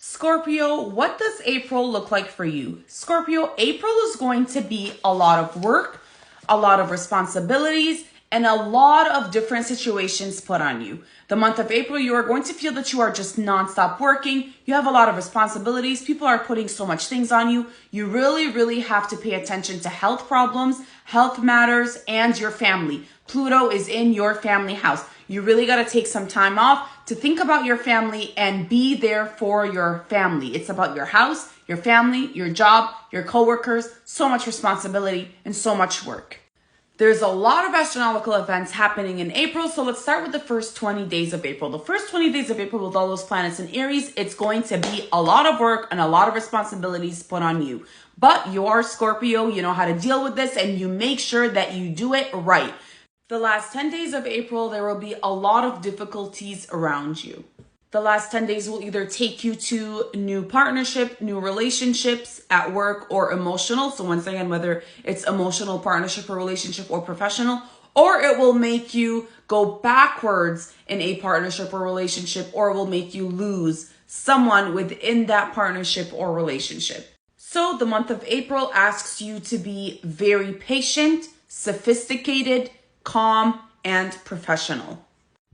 Scorpio, what does April look like for you? Scorpio, April is going to be a lot of work, a lot of responsibilities, and a lot of different situations put on you. The month of April, you are going to feel that you are just nonstop working. You have a lot of responsibilities. People are putting so much things on you. You really have to pay attention to health problems, health matters, and your family. Pluto is in your family house. You really got to take some time off to think about your family and be there for your family. It's about your house, your family, your job, your coworkers, so much responsibility and so much work. There's a lot of astronomical events happening in April, so let's start with the first 20 days of April. The first 20 days of April with all those planets in Aries, it's going to be a lot of work and a lot of responsibilities put on you. But you are Scorpio, you know how to deal with this, and you make sure that you do it right. The last 10 days of April, there will be a lot of difficulties around you. The last 10 days will either take you to new partnership, new relationships at work or emotional. So once again, whether it's emotional, partnership or relationship or professional, or it will make you go backwards in a partnership or relationship, or it will make you lose someone within that partnership or relationship. So the month of April asks you to be very patient, sophisticated, calm, and professional.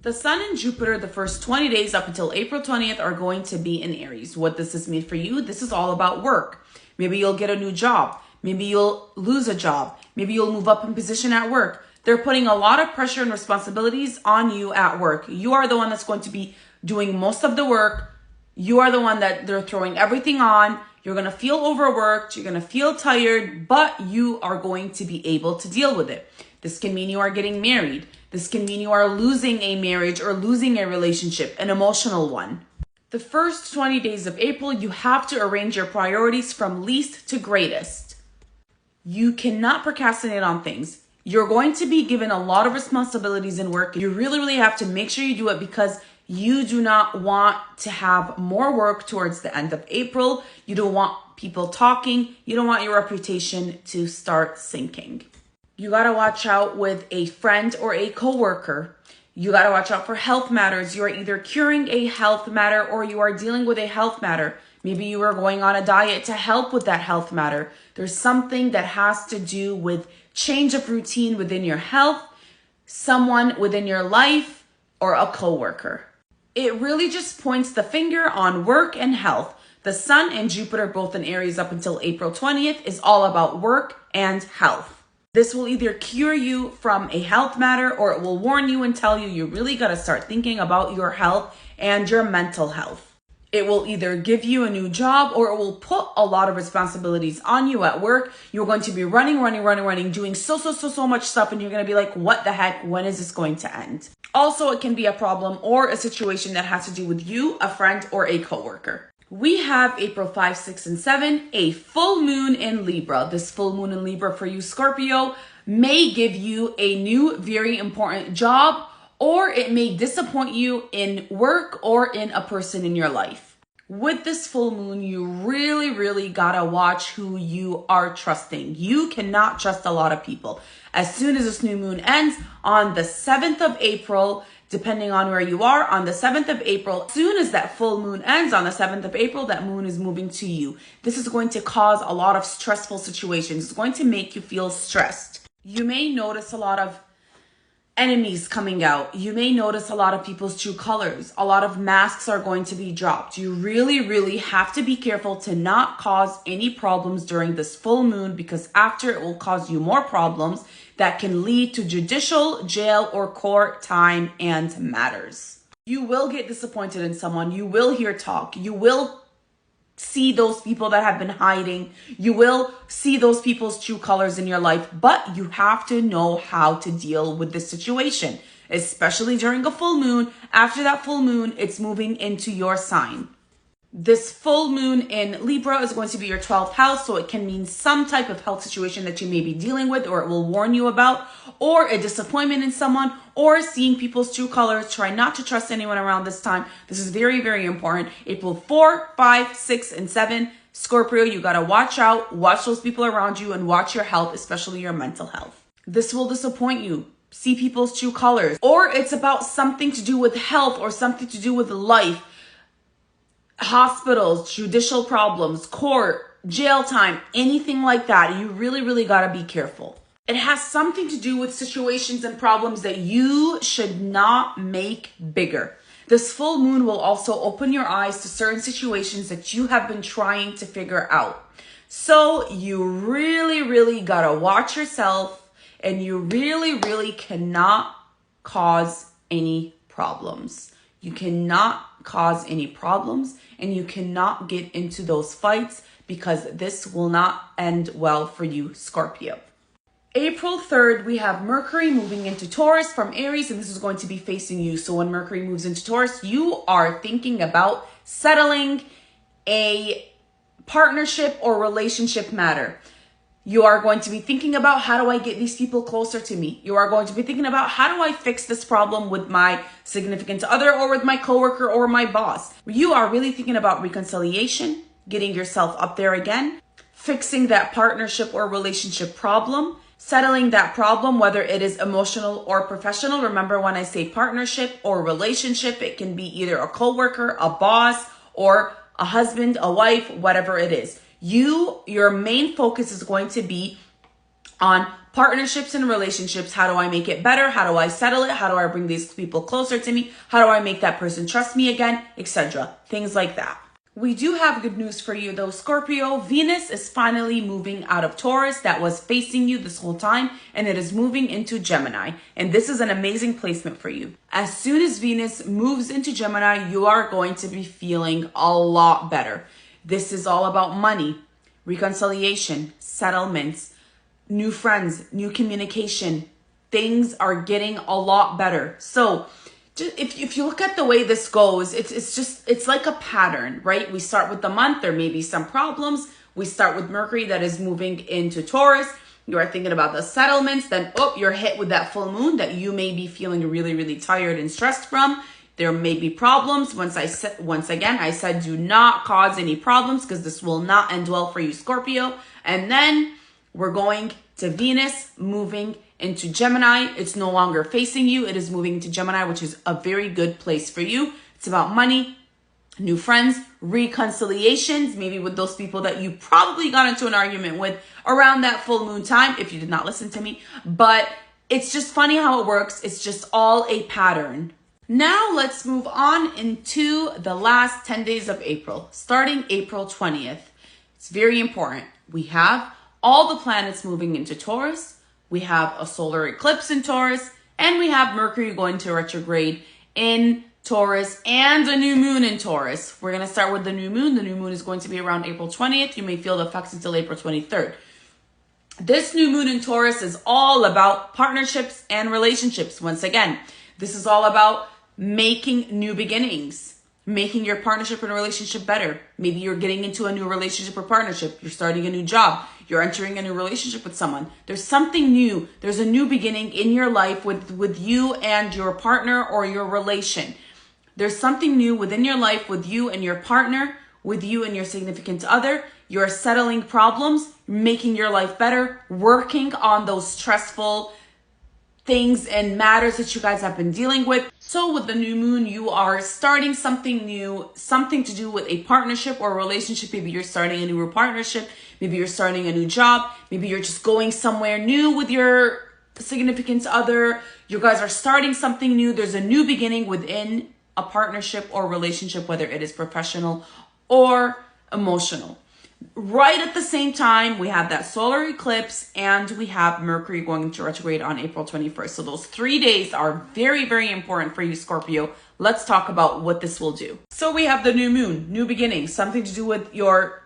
The Sun and Jupiter, the first 20 days up until April 20th, are going to be in Aries. What does this mean for you? This is all about work. Maybe you'll get a new job. Maybe you'll lose a job. Maybe you'll move up in position at work. They're putting a lot of pressure and responsibilities on you at work. You are the one that's going to be doing most of the work. You are the one that they're throwing everything on. You're going to feel overworked. You're going to feel tired, but you are going to be able to deal with it. This can mean you are getting married. This can mean you are losing a marriage or losing a relationship, an emotional one. The first 20 days of April, you have to arrange your priorities from least to greatest. You cannot procrastinate on things. You're going to be given a lot of responsibilities in work. You really have to make sure you do it because you do not want to have more work towards the end of April. You don't want people talking. You don't want your reputation to start sinking. You got to watch out with a friend or a coworker. You got to watch out for health matters. You are either curing a health matter or you are dealing with a health matter. Maybe you are going on a diet to help with that health matter. There's something that has to do with change of routine within your health, someone within your life, or a coworker. It really just points the finger on work and health. The Sun and Jupiter, both in Aries up until April 20th, is all about work and health. This will either cure you from a health matter or it will warn you and tell you you really got to start thinking about your health and your mental health. It will either give you a new job or it will put a lot of responsibilities on you at work. You're going to be running, doing so much stuff, and you're going to be like, what the heck? When is this going to end? Also, it can be a problem or a situation that has to do with you, a friend, or a coworker. We have April 5, 6, and 7, a full moon in Libra. This full moon in Libra for you, Scorpio, may give you a new, very important job, or it may disappoint you in work or in a person in your life. With this full moon, you really gotta watch who you are trusting. You cannot trust a lot of people. As soon as this new moon ends on the 7th of April, depending on where you are, on the 7th of April, as soon as that full moon ends on the 7th of April, that moon is moving to you. This is going to cause a lot of stressful situations. It's going to make you feel stressed. You may notice a lot of enemies coming out. You may notice a lot of people's true colors. A lot of masks are going to be dropped. You really have to be careful to not cause any problems during this full moon, because after it will cause you more problems that can lead to judicial, jail, or court time and matters. You will get disappointed in someone. You will hear talk. You will see those people that have been hiding. You will see those people's true colors in your life, but you have to know how to deal with this situation, especially during a full moon. After that full moon, it's moving into your sign. This full moon in Libra is going to be your 12th house, so it can mean some type of health situation that you may be dealing with, or it will warn you about, or a disappointment in someone, or seeing people's true colors. Try not to trust anyone around this time. This is very important. April 4, 5, 6, and 7. Scorpio, you got to watch out, watch those people around you, and watch your health, especially your mental health. This will disappoint you. See people's true colors, or it's about something to do with health or something to do with life. hospitals, judicial problems, court, jail time, anything like that. You really, really got to be careful. It has something to do with situations and problems that you should not make bigger. This full moon will also open your eyes to certain situations that you have been trying to figure out. So you really, really got to watch yourself, and you really, really cannot cause any problems. You cannot cause any problems, and you cannot get into those fights, because this will not end well for you, Scorpio. April 3rd, we have Mercury moving into Taurus from Aries, and this is going to be facing you. So when Mercury moves into Taurus, you are thinking about settling a partnership or relationship matter. You are going to be thinking about, how do I get these people closer to me? You are going to be thinking about, how do I fix this problem with my significant other or with my coworker or my boss? You are really thinking about reconciliation, getting yourself up there again, fixing that partnership or relationship problem, settling that problem, whether it is emotional or professional. Remember, when I say partnership or relationship, it can be either a coworker, a boss, or a husband, a wife, whatever it is. Your main focus is going to be on partnerships and relationships. How do I make it better? How do I settle it? How do I bring these people closer to me? How do I make that person trust me again? Etc. Things like that. We do have good news for you though, Scorpio. Venus is finally moving out of Taurus that was facing you this whole time, and it is moving into Gemini. And this is an amazing placement for you. As soon as Venus moves into Gemini, you are going to be feeling a lot better. This is all about money, reconciliation, settlements, new friends, new communication. Things are getting a lot better. So if you look at the way this goes, it's like a pattern, right? We start with the month. There may be some problems. We start with Mercury that is moving into Taurus. You are thinking about the settlements. Then, you're hit with that full moon that you may be feeling really, really tired and stressed from. There may be problems. Once again, I said do not cause any problems, because this will not end well for you, Scorpio. And then we're going to Venus moving into Gemini. It's no longer facing you. It is moving to Gemini, which is a very good place for you. It's about money, new friends, reconciliations, maybe with those people that you probably got into an argument with around that full moon time, if you did not listen to me. But it's just funny how it works. It's just all a pattern. Now let's move on into the last 10 days of April, starting April 20th. It's very important. We have all the planets moving into Taurus. We have a solar eclipse in Taurus, and we have Mercury going to retrograde in Taurus and a new moon in Taurus. We're going to start with the new moon. The new moon is going to be around April 20th. You may feel the effects until April 23rd. This new moon in Taurus is all about partnerships and relationships. Once again, this is all about making new beginnings, making your partnership and relationship better. Maybe you're getting into a new relationship or partnership. You're starting a new job. You're entering a new relationship with someone. There's something new. There's a new beginning in your life with you and your partner or your relation. There's something new within your life with you and your partner, with you and your significant other. You're settling problems, making your life better, working on those stressful things and matters that you guys have been dealing with. So with the new moon, you are starting something new, something to do with a partnership or a relationship. Maybe you're starting a new partnership. Maybe you're starting a new job. Maybe you're just going somewhere new with your significant other. You guys are starting something new. There's a new beginning within a partnership or relationship, whether it is professional or emotional. Right at the same time, we have that solar eclipse and we have Mercury going to retrograde on April 21st. So those 3 days are very, very important for you, Scorpio. Let's talk about what this will do. So we have the new moon, new beginning, something to do with your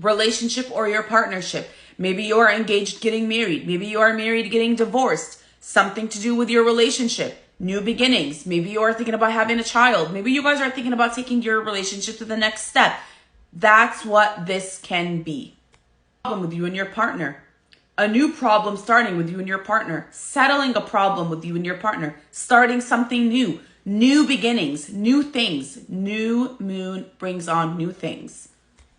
relationship or your partnership. Maybe you are engaged getting married. Maybe you are married getting divorced. Something to do with your relationship. New beginnings. Maybe you are thinking about having a child. Maybe you guys are thinking about taking your relationship to the next step. That's what this can be. Problem with you and your partner. A new problem starting with you and your partner. Settling a problem with you and your partner. Starting something new. New beginnings. New things. New moon brings on new things.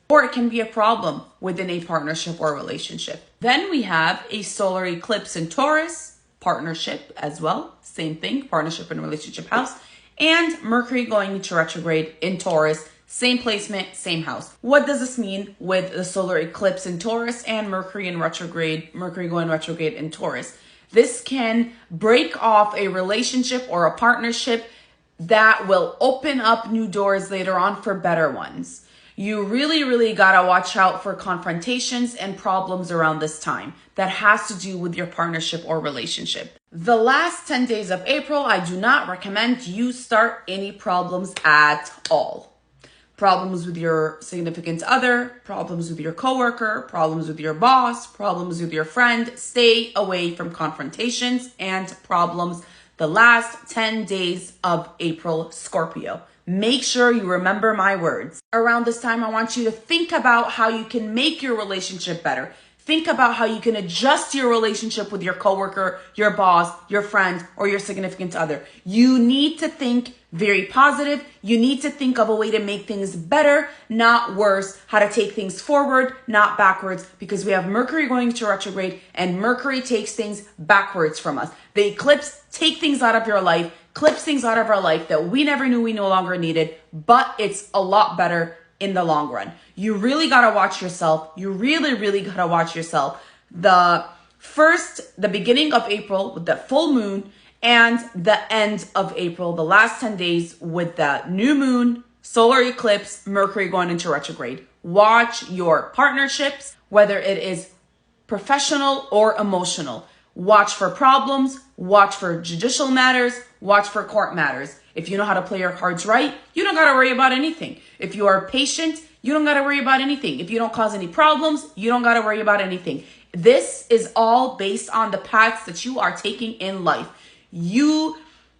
Or it can be a problem within a partnership or relationship. Then we have a solar eclipse in Taurus. Partnership as well. Same thing. Partnership and relationship house. And Mercury going into retrograde in Taurus. Same placement, same house. What does this mean with the solar eclipse in Taurus and Mercury going retrograde in Taurus? This can break off a relationship or a partnership that will open up new doors later on for better ones. You really gotta watch out for confrontations and problems around this time that has to do with your partnership or relationship. The last 10 days of April, I do not recommend you start any problems at all. Problems with your significant other, problems with your coworker, problems with your boss, problems with your friend. Stay away from confrontations and problems the last 10 days of April, Scorpio. Make sure you remember my words. Around this time, I want you to think about how you can make your relationship better. Think about how you can adjust your relationship with your coworker, your boss, your friend, or your significant other. You need to think very positive. You need to think of a way to make things better, not worse, how to take things forward, not backwards, because we have Mercury going to retrograde and Mercury takes things backwards from us. The eclipse takes things out of your life, clips things out of our life that we never knew we no longer needed, but it's a lot better in the long run. You really gotta watch yourself. You really gotta watch yourself. The beginning of April with the full moon and the end of April, the last 10 days with the new moon, solar eclipse, Mercury going into retrograde. Watch your partnerships, whether it is professional or emotional. Watch for problems, watch for judicial matters, watch for court matters. If you know how to play your cards right, you don't got to worry about anything. If you are patient, you don't got to worry about anything. If you don't cause any problems, you don't got to worry about anything. This is all based on the paths that you are taking in life.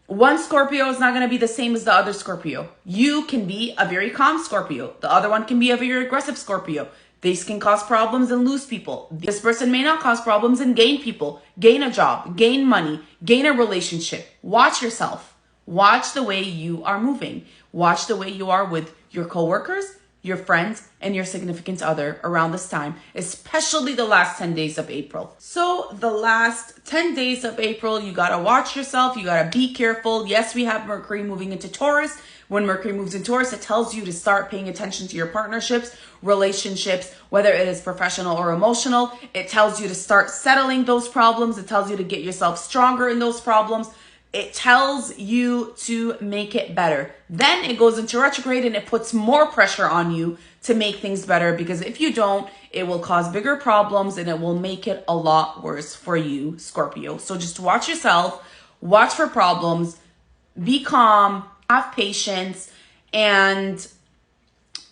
One Scorpio is not going to be the same as the other Scorpio. You can be a very calm Scorpio. The other one can be a very aggressive Scorpio. These can cause problems and lose people. This person may not cause problems and gain people, gain a job, gain money, gain a relationship. Watch yourself. Watch the way you are moving. Watch the way you are with your coworkers, your friends, and your significant other around this time, especially the last 10 days of April. So the last 10 days of April, you gotta watch yourself. You gotta be careful. Yes, we have Mercury moving into Taurus. When Mercury moves in Taurus, it tells you to start paying attention to your partnerships, relationships, whether it is professional or emotional. It tells you to start settling those problems. It tells you to get yourself stronger in those problems. It tells you to make it better. Then it goes into retrograde and it puts more pressure on you to make things better, because if you don't, it will cause bigger problems and it will make it a lot worse for you, Scorpio. So just watch yourself, watch for problems, be calm, have patience, and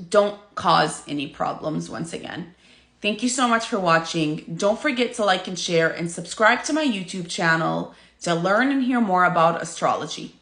don't cause any problems once again. Thank you so much for watching. Don't forget to like and share and subscribe to my YouTube channel to learn and hear more about astrology.